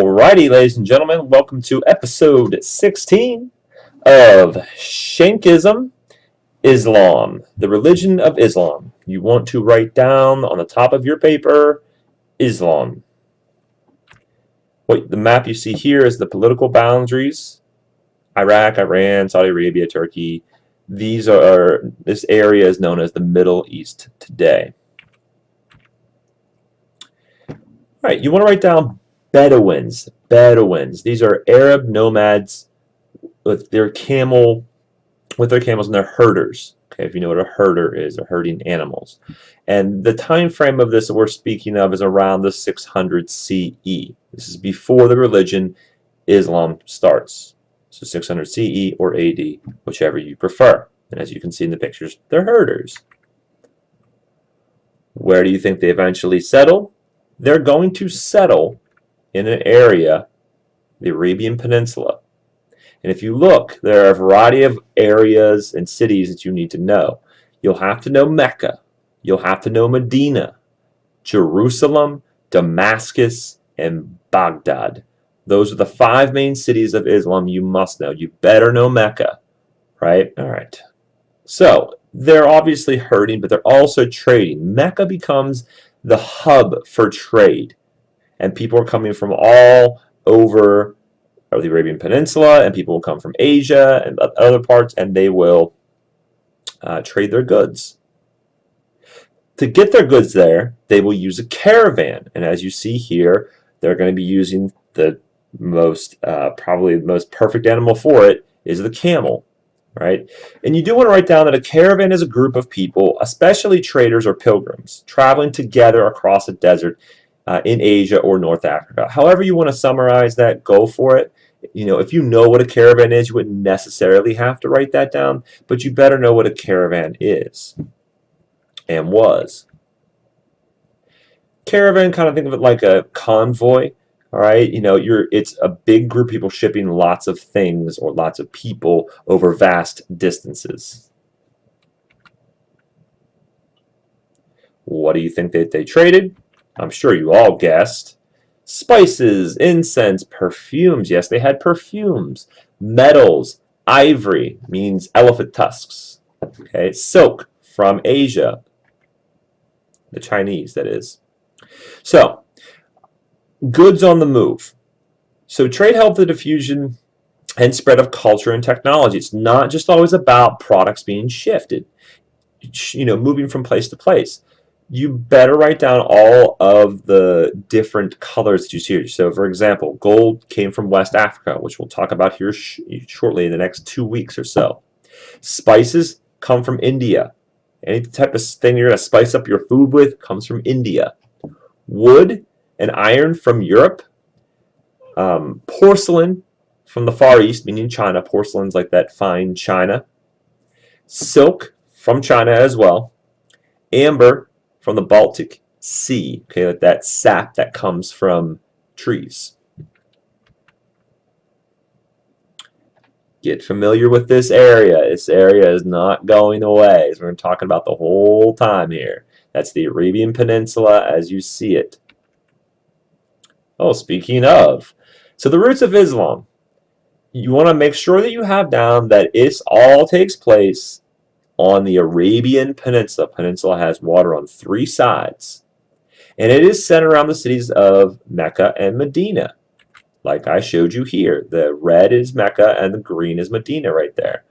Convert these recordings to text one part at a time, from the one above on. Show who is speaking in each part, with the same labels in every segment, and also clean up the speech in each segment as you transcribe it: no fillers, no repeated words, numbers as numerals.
Speaker 1: Alrighty, ladies and gentlemen, welcome to episode 16 of Shankism, Islam, the religion of Islam. You want to write down on the top of your paper, Islam. The map you see here is the political boundaries. Iraq, Iran, Saudi Arabia, Turkey. This area is known as the Middle East today. Alright, you want to write down Bedouins. These are Arab nomads with their camels and their herders. Okay, if you know what a herder is, they're herding animals. And the time frame of this that we're speaking of is around the 600 CE. This is before the religion Islam starts. So 600 CE or AD, whichever you prefer. And as you can see in the pictures, they're herders. Where do you think they eventually settle? They're going to settle in an area, the Arabian Peninsula. And if you look, there are a variety of areas and cities that you need to know. You'll have to know Mecca. You'll have to know Medina, Jerusalem, Damascus, and Baghdad. Those are the 5 main cities of Islam you must know. You better know Mecca, right? All right. So they're obviously herding, but they're also trading. Mecca becomes the hub for trade. And people are coming from all over the Arabian Peninsula, and people will come from Asia and other parts, and they will trade their goods. To get their goods there, they will use a caravan. And as you see here, they're going to be using the probably the most perfect animal for it is the camel, right? And you do want to write down that a caravan is a group of people, especially traders or pilgrims, traveling together across a desert in Asia or North Africa. However you want to summarize that, go for it. You know, if you know what a caravan is, you wouldn't necessarily have to write that down, but you better know what a caravan is and was. Caravan, kind of think of it like a convoy, all right? You know, it's a big group of people shipping lots of things or lots of people over vast distances. What do you think that they traded? I'm sure you all guessed. Spices, incense, perfumes. Yes, they had perfumes. Metals, ivory means elephant tusks. Okay, silk from Asia, the Chinese, that is. So, goods on the move. So trade helped the diffusion and spread of culture and technology. It's not just always about products being shifted, you know, moving from place to place. You better write down all of the different colors that you see here. So, for example, gold came from West Africa, which we'll talk about here shortly in the next 2 weeks or so. Spices come from India. Any type of thing you're going to spice up your food with comes from India. Wood and iron from Europe. Porcelain from the Far East, meaning China. Porcelain's like that fine china. Silk from China as well. Amber from the Baltic Sea, okay, like that sap that comes from trees. Get familiar with this area. This area is not going away, as we're talking about the whole time here. That's the Arabian Peninsula as you see it. Oh, speaking of, so the roots of Islam. You want to make sure that you have down that it all takes place on the Arabian Peninsula. Peninsula has water on 3 sides. And it is centered around the cities of Mecca and Medina. Like I showed you here. The red is Mecca and the green is Medina right there.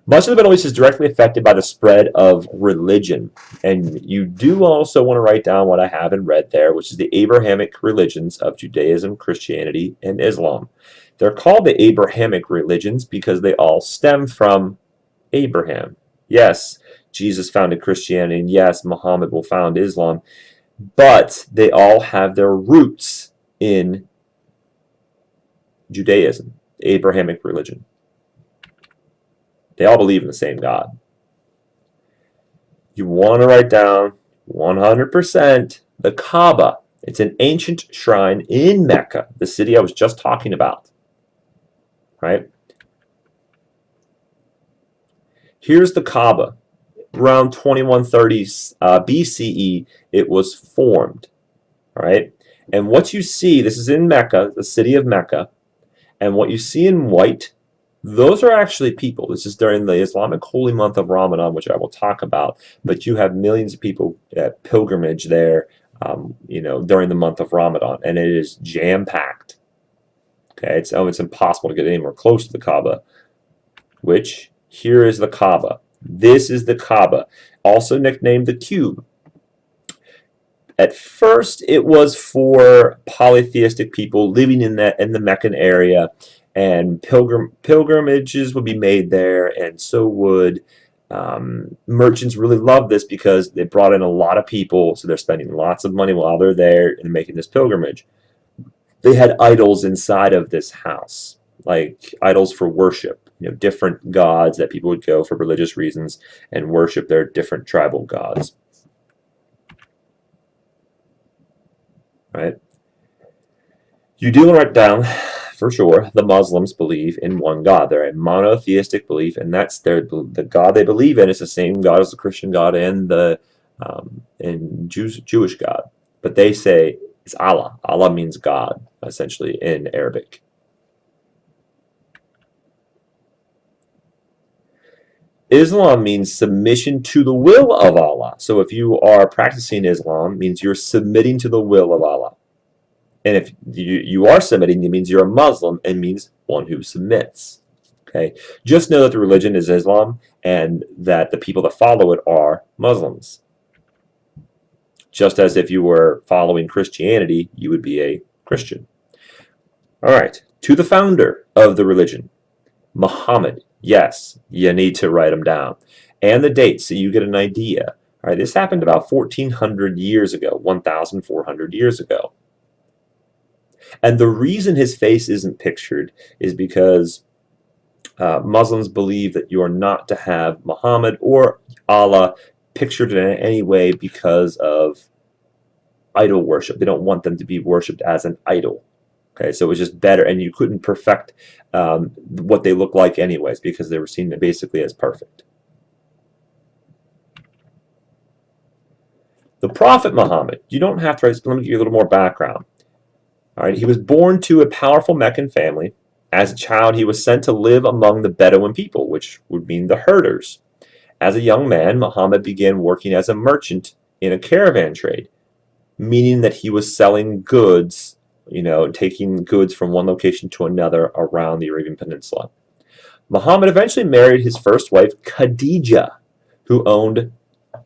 Speaker 1: Much of the Middle East is directly affected by the spread of religion. And you do also want to write down what I have in red there, which is the Abrahamic religions of Judaism, Christianity, and Islam. They're called the Abrahamic religions because they all stem from Abraham. Yes, Jesus founded Christianity, and yes, Muhammad will found Islam, but they all have their roots in Judaism, the Abrahamic religion. They all believe in the same God. You want to write down 100% the Kaaba. It's an ancient shrine in Mecca, the city I was just talking about. Right? Here's the Kaaba. Around 2130 BCE, it was formed. All right. And what you see, this is in Mecca, the city of Mecca, and what you see in white, those are actually people. This is during the Islamic holy month of Ramadan, which I will talk about. But you have millions of people at pilgrimage there, during the month of Ramadan, and it is jam-packed. Okay, it's impossible to get anywhere close to the Kaaba. Which here is the Kaaba. This is the Kaaba, also nicknamed the Cube. At first, it was for polytheistic people living in the Meccan area, and pilgrimages would be made there, and so would merchants. Really loved this because they brought in a lot of people, so they're spending lots of money while they're there and making this pilgrimage. They had idols inside of this house, like idols for worship, different gods that people would go for religious reasons and worship their different tribal gods. Right? You do write down, for sure, the Muslims believe in one God. They're a monotheistic belief, and that's the God they believe in is the same God as the Christian God and the Jewish God. But they say it's Allah. Allah means God, essentially, in Arabic. Islam means submission to the will of Allah. So if you are practicing Islam, it means you're submitting to the will of Allah. And if you are submitting, it means you're a Muslim, and means one who submits. Okay? Just know that the religion is Islam and that the people that follow it are Muslims. Just as if you were following Christianity, you would be a Christian. All right. To the founder of the religion, Muhammad. Yes, you need to write them down. And the dates so you get an idea. All right, this happened about 1,400 years ago, 1,400 years ago. And the reason his face isn't pictured is because Muslims believe that you are not to have Muhammad or Allah pictured in any way because of idol worship. They don't want them to be worshipped as an idol. Okay, so it was just better, and you couldn't perfect what they look like anyways because they were seen basically as perfect. The Prophet Muhammad, you don't have to, let me give you a little more background. All right, he was born to a powerful Meccan family. As a child, he was sent to live among the Bedouin people, which would mean the herders. As a young man, Muhammad began working as a merchant in a caravan trade, meaning that he was selling goods, taking goods from one location to another around the Arabian Peninsula. Muhammad eventually married his first wife, Khadija, who owned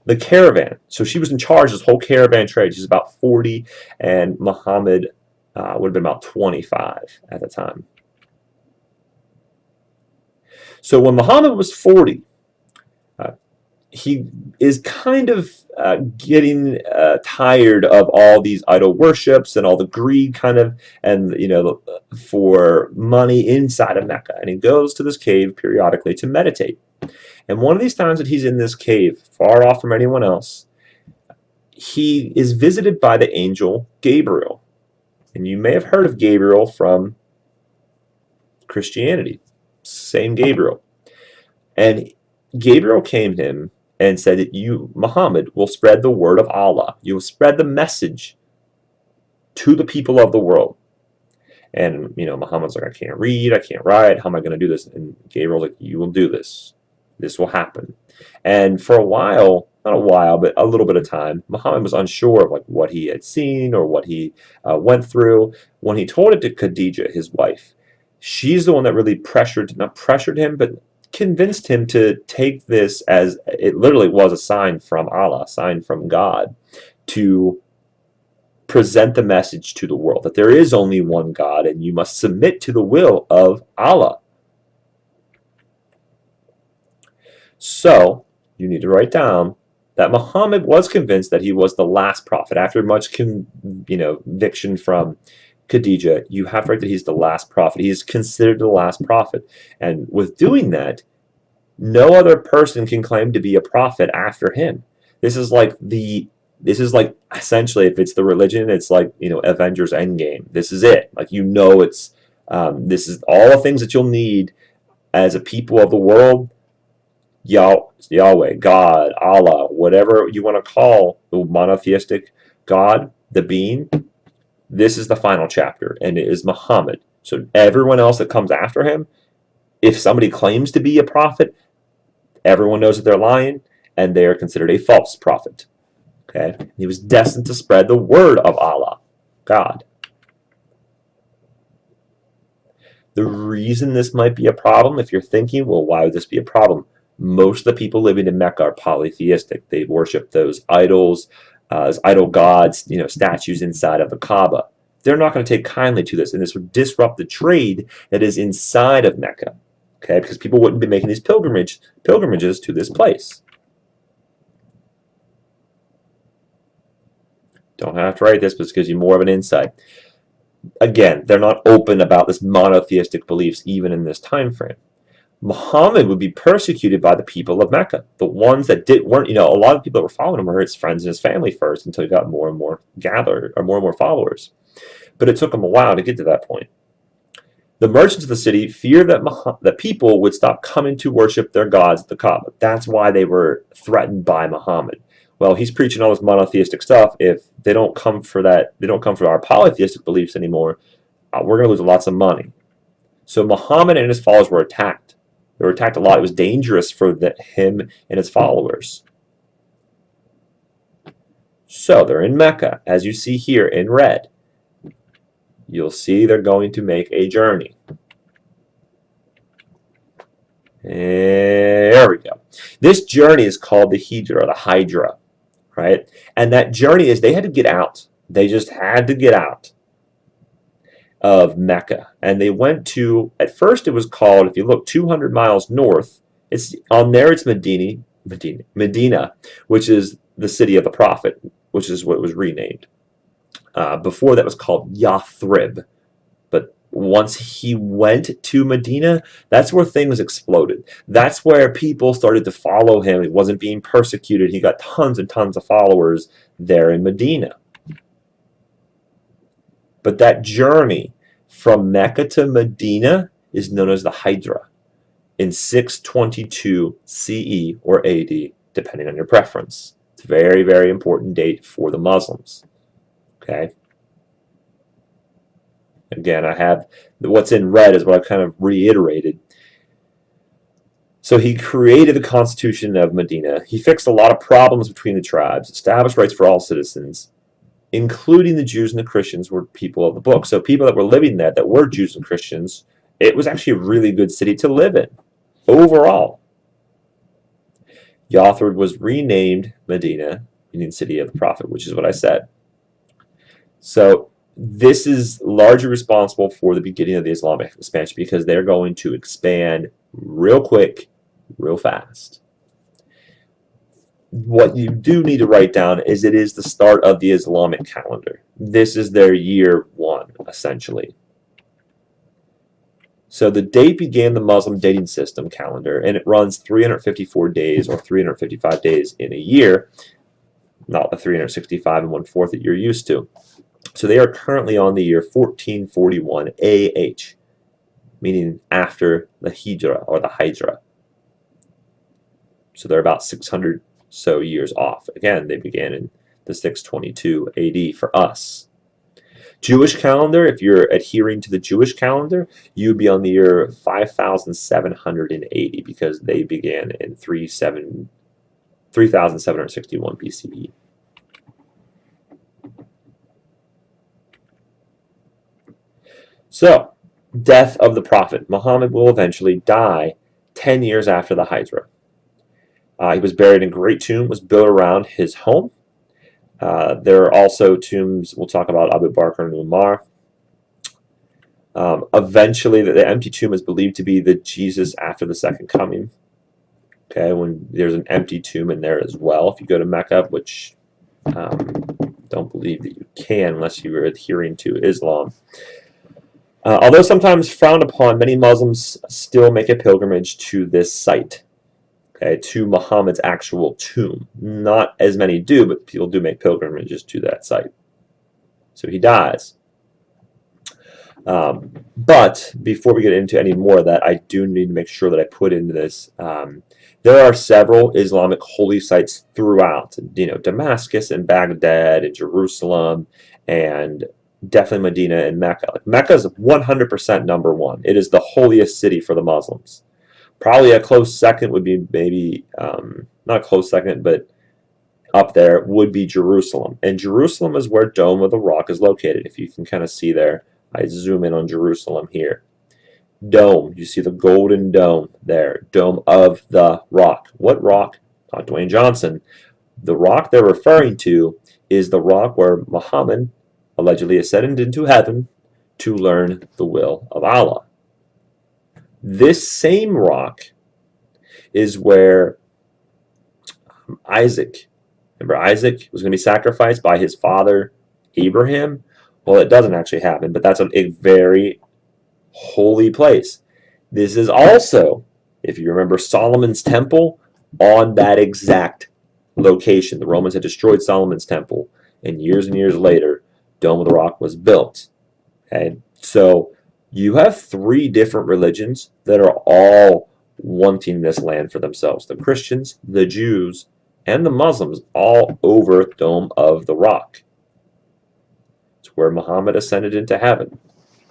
Speaker 1: the caravan. So she was in charge of this whole caravan trade. She's about 40, and Muhammad would have been about 25 at the time. So when Muhammad was 40, he is kind of getting tired of all these idol worships and all the greed for money inside of Mecca. And he goes to this cave periodically to meditate. And one of these times that he's in this cave, far off from anyone else, he is visited by the angel Gabriel. And you may have heard of Gabriel from Christianity. Same Gabriel. And Gabriel came to him and said that you, Muhammad, will spread the word of Allah. You will spread the message to the people of the world. And, Muhammad's like, I can't read, I can't write, how am I going to do this? And Gabriel's like, you will do this. This will happen. And for a while, not a while, but a little bit of time, Muhammad was unsure of what he had seen or what he went through. When he told it to Khadija, his wife, she's the one that really not pressured him, but convinced him to take this as it literally was a sign from Allah, a sign from God, to present the message to the world that there is only one God and you must submit to the will of Allah. So you need to write down that Muhammad was convinced that he was the last prophet. After much conviction from Khadija, you have to write that he's the last prophet. He is considered the last prophet. And with doing that, no other person can claim to be a prophet after him. This is like essentially, if it's the religion, it's like, Avengers Endgame. This is it. It's this is all the things that you'll need as a people of the world. Yahweh, God, Allah, whatever you want to call the monotheistic God, The bean, this is the final chapter, and it is Muhammad. So everyone else that comes after him, if somebody claims to be a prophet, everyone knows that they're lying, and they are considered a false prophet. Okay? He was destined to spread the word of Allah, God. The reason this might be a problem, if you're thinking, well, why would this be a problem? Most of the people living in Mecca are polytheistic. They worship those idols, as idol gods, statues inside of the Kaaba. They're not going to take kindly to this, and this would disrupt the trade that is inside of Mecca. Okay, because people wouldn't be making these pilgrimages to this place. Don't have to write this, but this gives you more of an insight. Again, they're not open about this monotheistic beliefs even in this time frame. Muhammad would be persecuted by the people of Mecca, the ones that weren't. A lot of people that were following him were his friends and his family first, until he got more and more followers. But it took him a while to get to that point. The merchants of the city feared that people would stop coming to worship their gods at the Kaaba. That's why they were threatened by Muhammad. Well, he's preaching all this monotheistic stuff. If they don't come for that, they don't come for our polytheistic beliefs anymore, we're going to lose lots of money. So Muhammad and his followers were attacked. They were attacked a lot. It was dangerous for him and his followers. So they're in Mecca, as you see here in red. You'll see they're going to make a journey. There we go. This journey is called the Hijra, the Hydra, right? And that journey is they had to get out. They just had to get out of Mecca. And they went to, at first it was called, if you look 200 miles north, it's Medina, which is the city of the Prophet, which is what it was renamed. Before that was called Yathrib. But once he went to Medina, that's where things exploded. That's where people started to follow him. He wasn't being persecuted. He got tons and tons of followers there in Medina. But that journey from Mecca to Medina is known as the Hijra in 622 CE or AD, depending on your preference. It's a very, very important date for the Muslims. Okay. Again, I have what's in red is what I kind of reiterated. So he created the Constitution of Medina. He fixed a lot of problems between the tribes, established rights for all citizens, including the Jews and the Christians were people of the book. So people that were living there that were Jews and Christians, it was actually a really good city to live in overall. Yathrib was renamed Medina, meaning city of the Prophet, which is what I said. So this is largely responsible for the beginning of the Islamic expansion because they're going to expand real quick, real fast. What you do need to write down is it is the start of the Islamic calendar. This is their year one, essentially. So the date began the Muslim dating system calendar, and it runs 354 days or 355 days in a year, not the 365 and 1/4 that you're used to. So they are currently on the year 1441 AH, meaning after the Hijra or the Hijra. So they're about 600 so years off. Again, they began in the 622 AD for us. Jewish calendar, if you're adhering to the Jewish calendar, you'd be on the year 5780 because they began in 3761 BCE. So, death of the Prophet. Muhammad will eventually die 10 years after the Hijra. He was buried in a great tomb, was built around his home. There are also tombs, we'll talk about Abu Bakr and Umar. Eventually, the empty tomb is believed to be the Jesus after the second coming. Okay, when there's an empty tomb in there as well. If you go to Mecca, which don't believe that you can unless you are adhering to Islam. Although sometimes frowned upon, many Muslims still make a pilgrimage to this site, okay, to Muhammad's actual tomb. Not as many do, but people do make pilgrimages to that site. So he dies. But before we get into any more of that, I do need to make sure that I put into this There are several Islamic holy sites throughout, Damascus and Baghdad and Jerusalem and definitely Medina and Mecca. Like Mecca is 100% number one. It is the holiest city for the Muslims. Probably a close second would be maybe, not a close second, but up there would be Jerusalem. And Jerusalem is where Dome of the Rock is located. If you can kind of see there, I zoom in on Jerusalem here. Dome, you see the golden dome there, Dome of the Rock. What rock? Not Dwayne Johnson. The rock they're referring to is the rock where Muhammad allegedly ascended into heaven to learn the will of Allah. This same rock is where Isaac, remember Isaac was going to be sacrificed by his father Abraham? Well, it doesn't actually happen, but that's a very holy place. This is also, if you remember, Solomon's temple on that exact location. The Romans had destroyed Solomon's temple, and years later, Dome of the Rock was built. Okay, so you have three different religions that are all wanting this land for themselves. The Christians, the Jews, and the Muslims all over Dome of the Rock. It's where Muhammad ascended into heaven.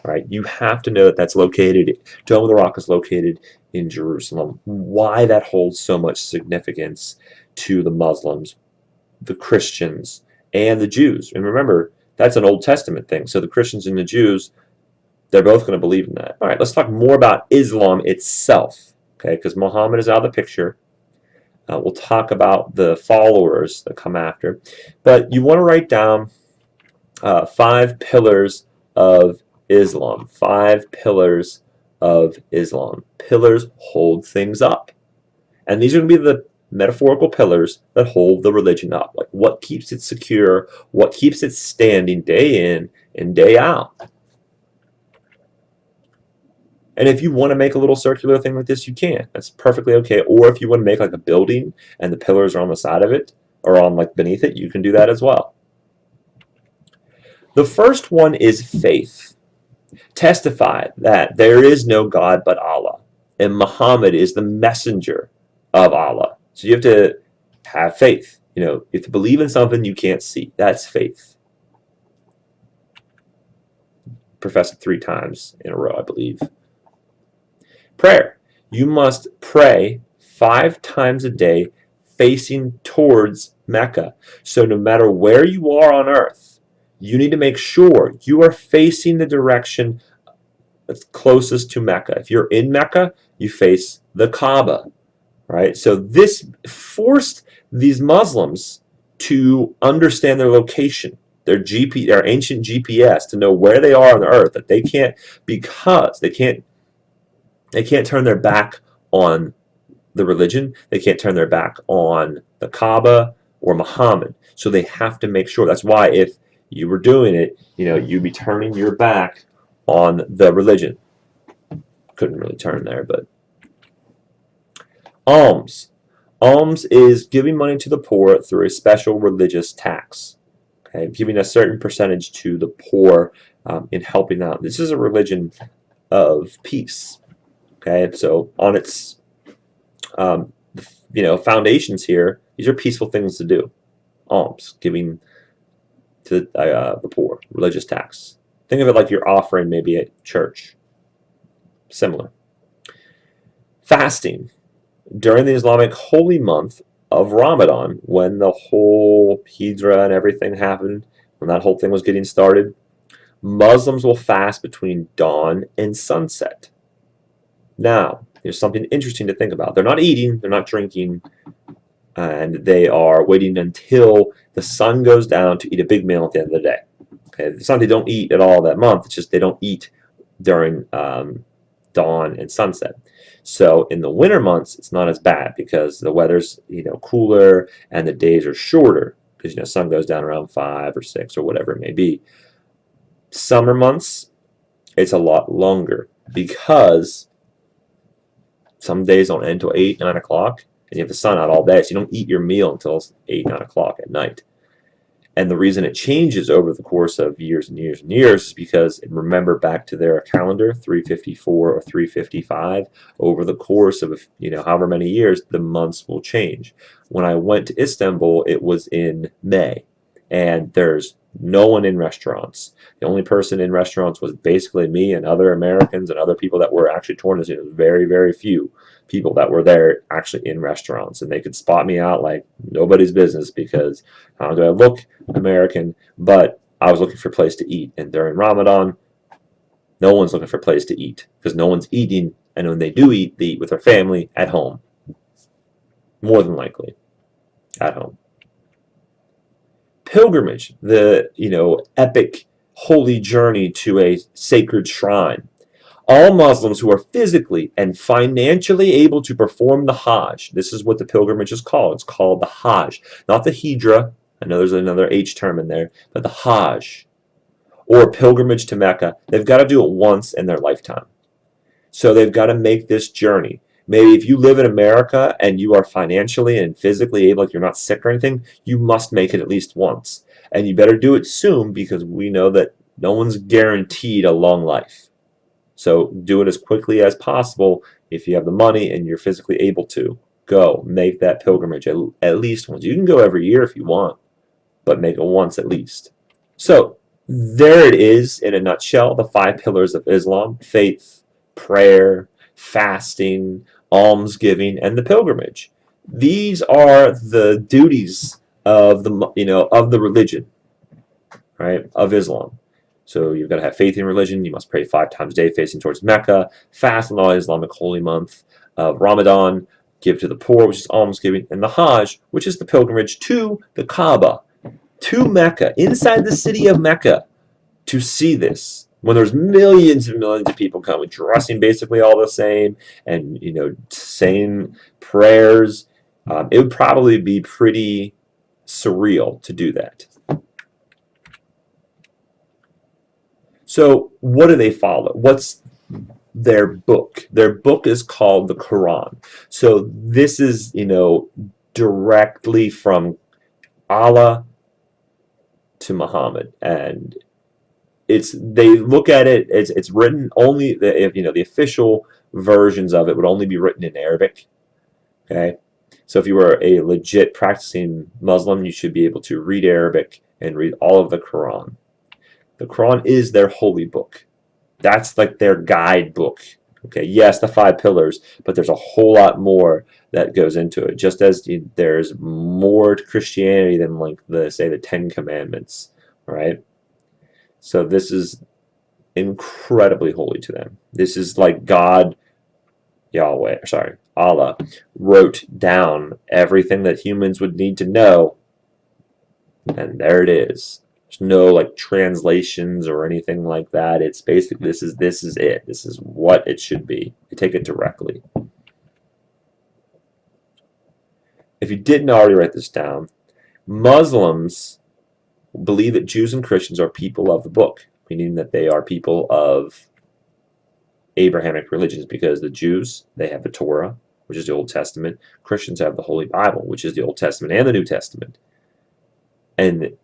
Speaker 1: Right? You have to know that that's located, Dome of the Rock is located in Jerusalem. Why that holds so much significance to the Muslims, the Christians, and the Jews. And remember, that's an Old Testament thing. So the Christians and the Jews, they're both going to believe in that. All right, let's talk more about Islam itself, okay? Because Muhammad is out of the picture. We'll talk about the followers that come after. But you want to write down 5 pillars of Islam. 5 pillars of Islam. Pillars hold things up. And these are going to be the metaphorical pillars that hold the religion up. Like what keeps it secure, what keeps it standing day in and day out. And if you want to make a little circular thing like this, you can. That's perfectly okay. Or if you want to make like a building and the pillars are on the side of it or on like beneath it, you can do that as well. The first one is faith. Testify that there is no God but Allah, and Muhammad is the messenger of Allah. So you have to have faith. You have to believe in something you can't see. That's faith. Profess it 3 times in a row, I believe. Prayer. You must pray 5 times a day facing towards Mecca. So no matter where you are on earth, you need to make sure you are facing the direction that's closest to Mecca. If you're in Mecca, you face the Kaaba, right? So this forced these Muslims to understand their location, their ancient GPS, to know where they are on the earth, that they can't, because they can't turn their back on the religion, they can't turn their back on the Kaaba or Muhammad. So they have to make sure. That's why if you were doing it, you'd be turning your back on the religion. Couldn't really turn there, but alms. Alms is giving money to the poor through a special religious tax. Okay, giving a certain percentage to the poor in helping out. This is a religion of peace. Okay, so on its foundations here, these are peaceful things to do. Alms, giving to the poor, religious tax. Think of it like you're offering maybe at church. Similar. Fasting. During the Islamic holy month of Ramadan, when the whole Hijra and everything happened, when that whole thing was getting started, Muslims will fast between dawn and sunset. Now, there's something interesting to think about. They're not eating, they're not drinking, and they are waiting until the sun goes down to eat a big meal at the end of the day. Okay, it's not they don't eat at all that month, it's just they don't eat during dawn and sunset. So in the winter months, it's not as bad because the weather's cooler and the days are shorter because sun goes down around 5 or 6 or whatever it may be. Summer months, it's a lot longer because some days don't end until 8, 9 o'clock, and you have the sun out all day, so you don't eat your meal until 8, 9 o'clock at night. And the reason it changes over the course of years and years and years is because, remember back to their calendar, 354 or 355, over the course of, however many years, the months will change. When I went to Istanbul, it was in May, and there's no one in restaurants. The only person in restaurants was basically me and other Americans and other people that were actually tourists. It was very, very few people that were there actually in restaurants, and they could spot me out like nobody's business because not only do I look American, but I was looking for a place to eat. And during Ramadan, no one's looking for a place to eat because no one's eating, and when they do eat, they eat with their family at home. More than likely, at home. Pilgrimage, the epic holy journey to a sacred shrine. All Muslims who are physically and financially able to perform the Hajj, this is what the pilgrimage is called. It's called the Hajj, not the Hijra. I know there's another H term in there, but the Hajj, or pilgrimage to Mecca, they've got to do it once in their lifetime. So they've got to make this journey. Maybe if you live in America and you are financially and physically able, like you're not sick or anything, you must make it at least once. And you better do it soon because we know that no one's guaranteed a long life. So do it as quickly as possible if you have the money and you're physically able to. Go, make that pilgrimage at least once. You can go every year if you want, but make it once at least. So there it is in a nutshell, the 5 pillars of Islam: faith, prayer, fasting, almsgiving, and the pilgrimage. These are the duties of the religion, right, of Islam. So you've got to have faith in religion. You must pray 5 times a day facing towards Mecca, fast in the Islamic holy month of Ramadan, give to the poor, which is almsgiving, and the Hajj, which is the pilgrimage to the Kaaba, to Mecca, inside the city of Mecca, to see this. When there's millions and millions of people coming, dressing basically all the same, and saying prayers, it would probably be pretty surreal to do that. So what do they follow? What's their book? Their book is called the Quran. So this is, directly from Allah to Muhammad, and they look at it as it's written only the official versions of it would only be written in Arabic. Okay, so if you were a legit practicing Muslim, you should be able to read Arabic and read all of the Quran. The Quran is their holy book. That's like their guidebook. Okay, yes, the 5 pillars, but there's a whole lot more that goes into it. Just as there's more to Christianity than like the 10 Commandments, right? So this is incredibly holy to them. This is like Allah wrote down everything that humans would need to know, and there it is. There's no like translations or anything like that. It's basically this is it. This is what it should be. You take it directly. If you didn't already write this down, Muslims believe that Jews and Christians are people of the book, meaning that they are people of Abrahamic religions, because the Jews, they have the Torah, which is the Old Testament. Christians have the Holy Bible, which is the Old Testament and the New Testament. And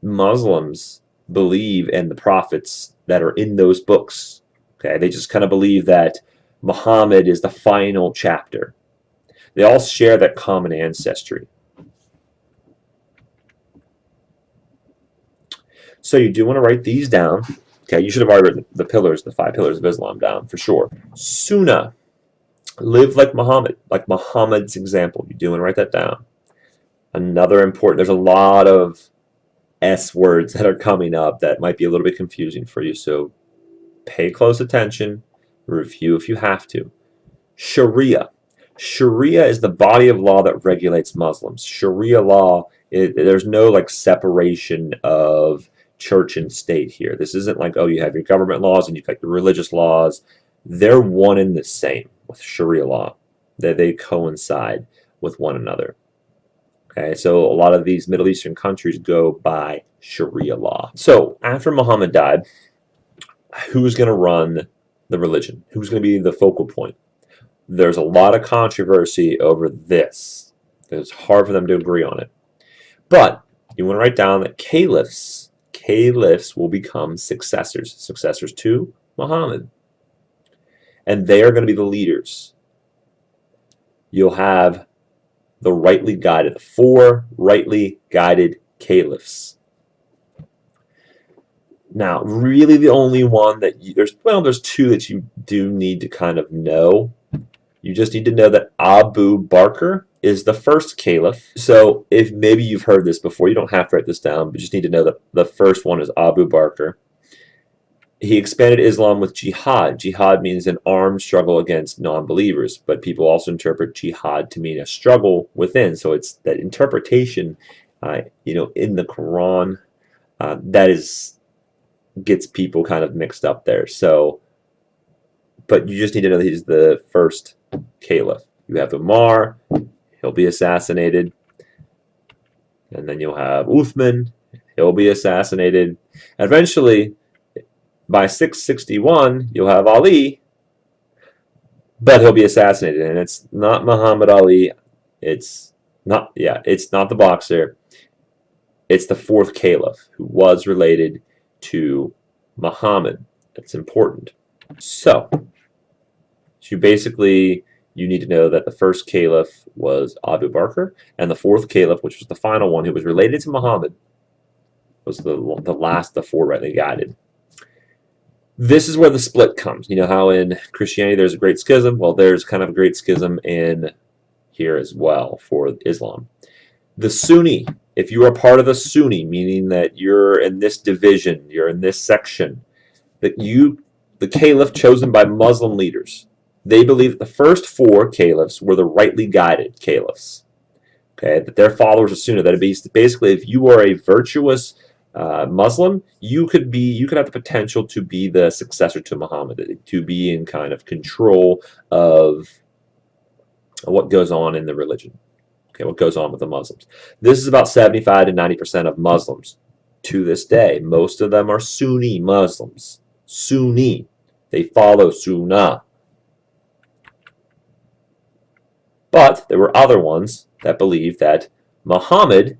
Speaker 1: Muslims believe in the prophets that are in those books. Okay, they just kind of believe that Muhammad is the final chapter. They all share that common ancestry. So you do want to write these down. Okay, you should have already written the 5 pillars of Islam down for sure. Sunnah, live like Muhammad, like Muhammad's example. You do want to write that down. Another important, there's a lot of S words that are coming up that might be a little bit confusing for you, so pay close attention, review if you have to. Sharia. Sharia is the body of law that regulates Muslims. Sharia law, there's no like separation of church and state here. This isn't like, oh, you have your government laws and you've got your religious laws. They're one and the same with Sharia law. They coincide with one another. Okay, so a lot of these Middle Eastern countries go by Sharia law. So after Muhammad died, who's going to run the religion? Who's going to be the focal point? There's a lot of controversy over this. It's hard for them to agree on it. But you want to write down that caliphs will become successors to Muhammad. And they are going to be the leaders. You'll have the rightly guided, the 4 rightly guided caliphs. Now, really the only one that there's 2 that you do need to kind of know. You just need to know that Abu Bakr is the first caliph. So if maybe you've heard this before, you don't have to write this down, but you just need to know that the first one is Abu Bakr. He expanded Islam with jihad. Jihad means an armed struggle against non-believers, but people also interpret jihad to mean a struggle within. So it's that interpretation, in the Quran, gets people kind of mixed up there. So, but you just need to know that he's the first caliph. You have Umar, he'll be assassinated, and then you'll have Uthman, he'll be assassinated. Eventually, by 661, you'll have Ali, but he'll be assassinated, and it's not Muhammad Ali. It's not the boxer. It's the 4th caliph who was related to Muhammad. That's important. So you need to know that the first caliph was Abu Bakr, and the 4th caliph, which was the final one, who was related to Muhammad, was the last of the 4 rightly guided. This is where the split comes. You know how in Christianity there's a great schism? Well, there's kind of a great schism in here as well for Islam. The Sunni, if you are part of the Sunni, meaning that you're in this division, you're in this section, the caliph chosen by Muslim leaders, they believe that the first 4 caliphs were the rightly guided caliphs. Okay, that their followers of Sunnah, that basically if you are a virtuous Muslim, you could have the potential to be the successor to Muhammad, to be in kind of control of what goes on in the religion. Okay, what goes on with the Muslims. This is about 75 to 90% of Muslims to this day. Most of them are Sunni Muslims. Sunni. They follow Sunnah. But there were other ones that believed that Muhammad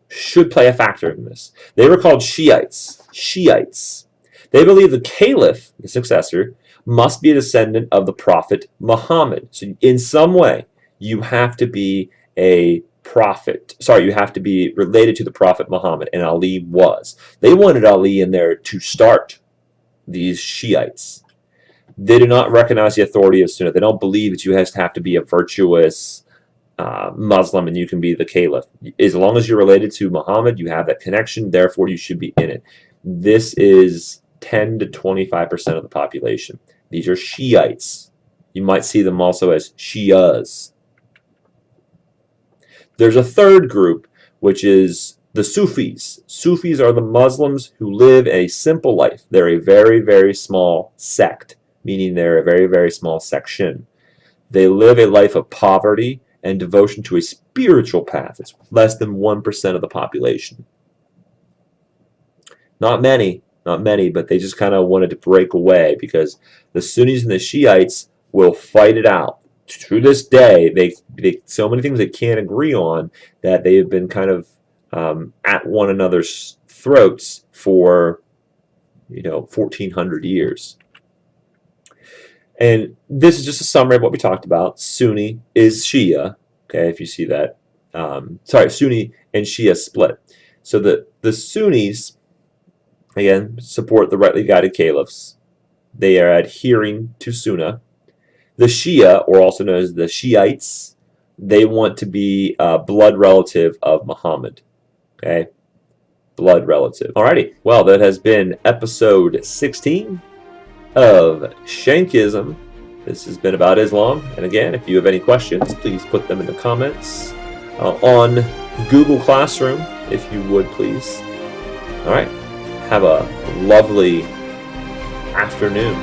Speaker 1: should play a factor in this. They were called Shiites. They believe the caliph, the successor, must be a descendant of the prophet Muhammad. So in some way, you have to be a prophet. Sorry, you have to be related to the prophet Muhammad, and Ali was. They wanted Ali in there to start these Shiites. They do not recognize the authority of Sunnah. They don't believe that you have to be a virtuous Muslim and you can be the caliph. As long as you're related to Muhammad, you have that connection, therefore you should be in it. This is 10 to 25% of the population. These are Shiites. You might see them also as Shias. There's a third group, which is the Sufis. Sufis are the Muslims who live a simple life. They're a very, very small sect, meaning they're a very, very small section. They live a life of poverty and devotion to a spiritual path. It's less than 1% of the population. Not many, but they just kind of wanted to break away because the Sunnis and the Shiites will fight it out. To this day, they so many things they can't agree on that they have been kind of at one another's throats for 1,400 years. And this is just a summary of what we talked about. Sunni is Shia. Okay, if you see that. Sunni and Shia split. So the Sunnis, again, support the rightly guided caliphs. They are adhering to Sunnah. The Shia, or also known as the Shiites, they want to be a blood relative of Muhammad. Okay, blood relative. Alrighty, well, that has been episode 16 of Shankism. This has been about Islam. And again, if you have any questions, please put them in the comments on Google Classroom, if you would, please. All right, have a lovely afternoon.